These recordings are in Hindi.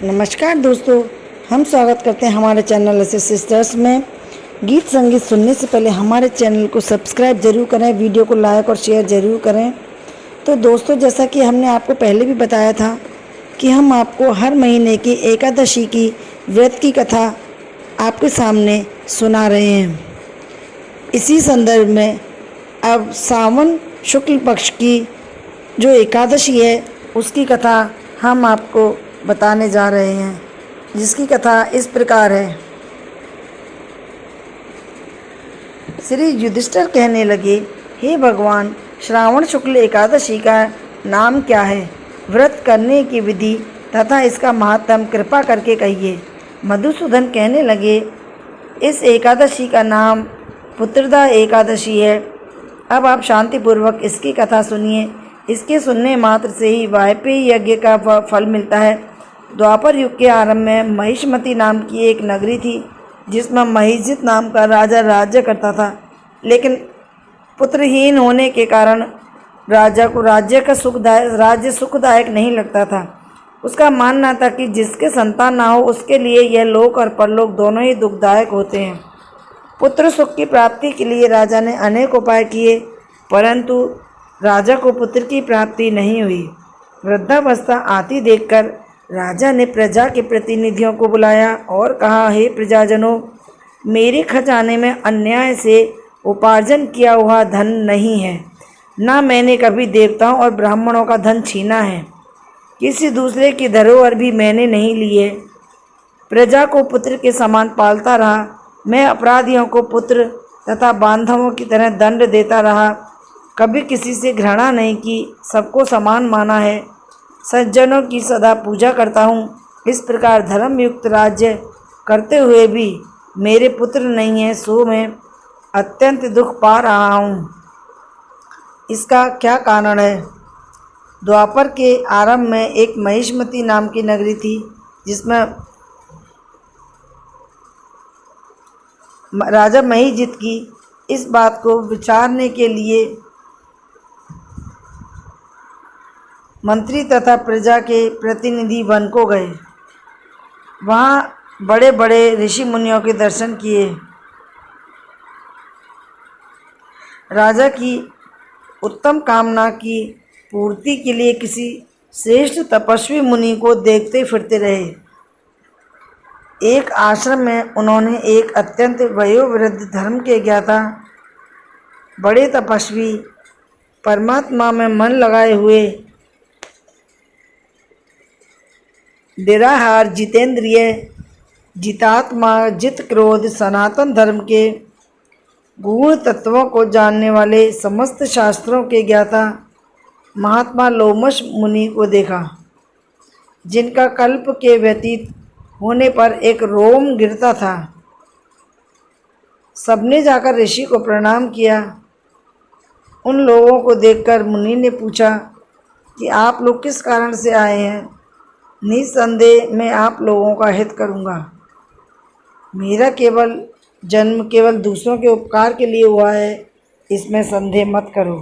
नमस्कार दोस्तों, हम स्वागत करते हैं हमारे चैनल ऐसे सिस्टर्स में। गीत संगीत सुनने से पहले हमारे चैनल को सब्सक्राइब जरूर करें, वीडियो को लाइक और शेयर ज़रूर करें। तो दोस्तों, जैसा कि हमने आपको पहले भी बताया था कि हम आपको हर महीने की एकादशी की व्रत की कथा आपके सामने सुना रहे हैं। इसी संदर्भ में अब सावन शुक्ल पक्ष की जो एकादशी है उसकी कथा हम आपको बताने जा रहे हैं, जिसकी कथा इस प्रकार है। श्री युधिष्ठिर कहने लगे, हे भगवान, श्रावण शुक्ल एकादशी का नाम क्या है? व्रत करने की विधि तथा इसका महात्म कृपा करके कहिए। मधुसूदन कहने लगे, इस एकादशी का नाम पुत्रदा एकादशी है। अब आप शांतिपूर्वक इसकी कथा सुनिए। इसके सुनने मात्र से ही वाजपेयी यज्ञ का फल मिलता है। द्वापर युग के आरंभ में महिष्मती नाम की एक नगरी थी, जिसमें महिजित नाम का राजा राज्य करता था। लेकिन पुत्रहीन होने के कारण राजा को राज्य सुखदायक नहीं लगता था। उसका मानना था कि जिसके संतान ना हो उसके लिए यह लोक और परलोक दोनों ही दुखदायक होते हैं। पुत्र सुख की प्राप्ति के लिए राजा ने अनेक उपाय किए, परंतु राजा को पुत्र की प्राप्ति नहीं हुई। वृद्धावस्था आती देखकर राजा ने प्रजा के प्रतिनिधियों को बुलाया और कहा, हे प्रजाजनों, मेरे खजाने में अन्याय से उपार्जन किया हुआ धन नहीं है, ना मैंने कभी देवताओं और ब्राह्मणों का धन छीना है। किसी दूसरे की धरोहर भी मैंने नहीं ली है। प्रजा को पुत्र के समान पालता रहा। मैं अपराधियों को पुत्र तथा बांधवों की तरह दंड देता रहा। कभी किसी से घृणा नहीं की, सबको समान माना है। सज्जनों की सदा पूजा करता हूँ। इस प्रकार धर्मयुक्त राज्य करते हुए भी मेरे पुत्र नहीं है, सो मैं अत्यंत दुख पा रहा हूँ। इसका क्या कारण है? द्वापर के आरंभ में एक महिष्मती नाम की नगरी थी, जिसमें राजा महिजित की इस बात को विचारने के लिए मंत्री तथा प्रजा के प्रतिनिधि वन को गए। वहाँ बड़े बड़े ऋषि मुनियों के दर्शन किए। राजा की उत्तम कामना की पूर्ति के लिए किसी श्रेष्ठ तपस्वी मुनि को देखते फिरते रहे। एक आश्रम में उन्होंने एक अत्यंत वयोवृद्ध धर्म के ज्ञाता, बड़े तपस्वी, परमात्मा में मन लगाए हुए, निराहार, जितेंद्रिय, जितात्मा, जित क्रोध, सनातन धर्म के गूढ़ तत्वों को जानने वाले, समस्त शास्त्रों के ज्ञाता महात्मा लोमश मुनि को देखा, जिनका कल्प के व्यतीत होने पर एक रोम गिरता था। सबने जाकर ऋषि को प्रणाम किया। उन लोगों को देखकर मुनि ने पूछा कि आप लोग किस कारण से आए हैं? निसंदेह मैं आप लोगों का हित करूंगा। मेरा जन्म केवल दूसरों के उपकार के लिए हुआ है, इसमें संदेह मत करो।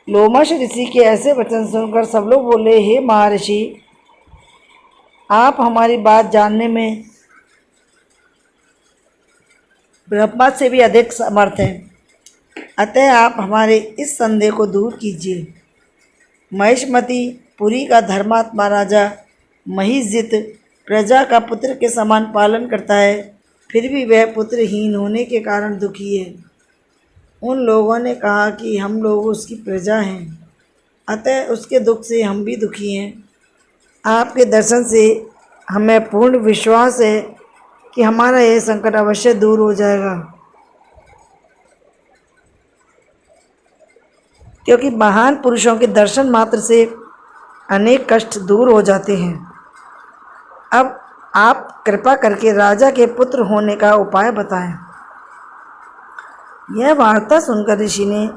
लोमश ऋषि के ऐसे वचन सुनकर सब लोग बोले, हे महर्षि, आप हमारी बात जानने में ब्रह्मा से भी अधिक समर्थ हैं, अतः आप हमारे इस संदेह को दूर कीजिए। महिष्मती पुरी का धर्मात्मा राजा महिजित प्रजा का पुत्र के समान पालन करता है, फिर भी वह पुत्रहीन होने के कारण दुखी है। उन लोगों ने कहा कि हम लोग उसकी प्रजा हैं, अतः उसके दुख से हम भी दुखी हैं। आपके दर्शन से हमें पूर्ण विश्वास है कि हमारा यह संकट अवश्य दूर हो जाएगा, क्योंकि महान पुरुषों के दर्शन मात्र से अनेक कष्ट दूर हो जाते हैं। अब आप कृपा करके राजा के पुत्र होने का उपाय बताएं। यह वार्ता सुनकर ऋषि ने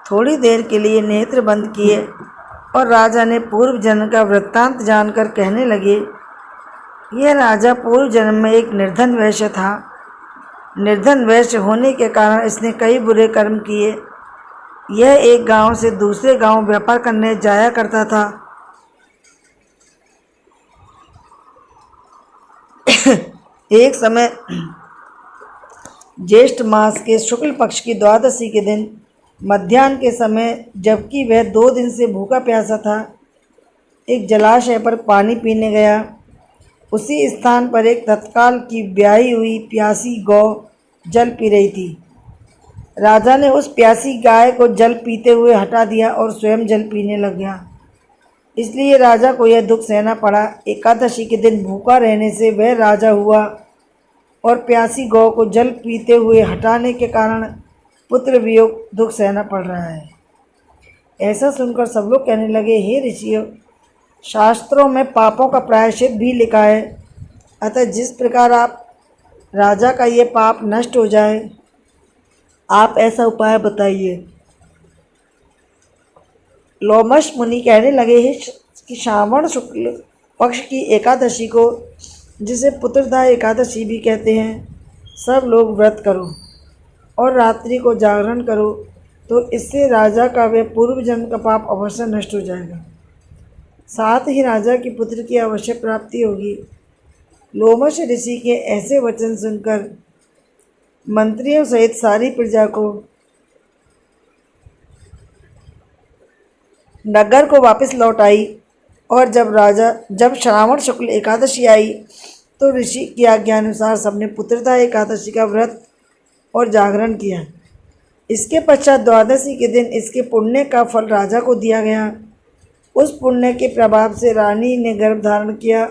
थोड़ी देर के लिए नेत्र बंद किए और राजा ने पूर्व जन्म का वृत्तांत जानकर कहने लगे, यह राजा पूर्व जन्म में एक निर्धन वैश्य था। निर्धन वैश्य होने के कारण इसने कई बुरे कर्म किए। यह एक गांव से दूसरे गांव व्यापार करने जाया करता था। एक समय ज्येष्ठ मास के शुक्ल पक्ष की द्वादशी के दिन मध्याह्न के समय, जबकि वह 2 दिन से भूखा प्यासा था, एक जलाशय पर पानी पीने गया। उसी स्थान पर एक तत्काल की ब्याही हुई प्यासी गौ जल पी रही थी। राजा ने उस प्यासी गाय को जल पीते हुए हटा दिया और स्वयं जल पीने लग गया। इसलिए राजा को यह दुख सहना पड़ा। एकादशी के दिन भूखा रहने से वह राजा हुआ और प्यासी गौ को जल पीते हुए हटाने के कारण पुत्र वियोग दुख सहना पड़ रहा है। ऐसा सुनकर सब लोग कहने लगे, हे ऋषियों, शास्त्रों में पापों का प्रायश्चित भी लिखा है, अतः जिस प्रकार आप राजा का ये पाप नष्ट हो जाए, आप ऐसा उपाय बताइए। लोमश मुनि कहने लगे, हे कि श्रावण शुक्ल पक्ष की एकादशी को, जिसे पुत्रदा एकादशी भी कहते हैं, सब लोग व्रत करो और रात्रि को जागरण करो, तो इससे राजा का वे पूर्व जन्म का पाप अवश्य नष्ट हो जाएगा। साथ ही राजा की पुत्र की अवश्य प्राप्ति होगी। लोमश ऋषि के ऐसे वचन सुनकर मंत्रियों सहित सारी प्रजा को नगर को वापस लौट आई। और जब श्रावण शुक्ल एकादशी आई, तो ऋषि की आज्ञा अनुसार सबने पुत्रदा एकादशी का व्रत और जागरण किया। इसके पश्चात द्वादशी के दिन इसके पुण्य का फल राजा को दिया गया। उस पुण्य के प्रभाव से रानी ने गर्भ धारण किया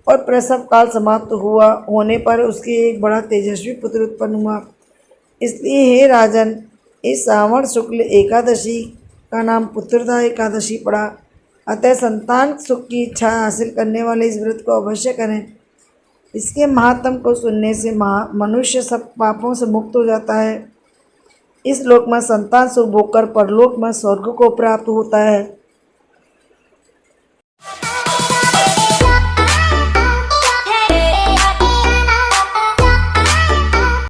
और प्रसव काल समाप्त होने पर उसके एक बड़ा तेजस्वी पुत्र उत्पन्न हुआ। इसलिए हे राजन, इस श्रावण शुक्ल एकादशी का नाम पुत्रदा एकादशी पड़ा। अतः संतान सुख की इच्छा हासिल करने वाले इस व्रत को अवश्य करें। इसके महात्म को सुनने से मनुष्य सब पापों से मुक्त हो जाता है। इस लोक में संतान सुख भोगकर परलोक में स्वर्ग को प्राप्त होता है।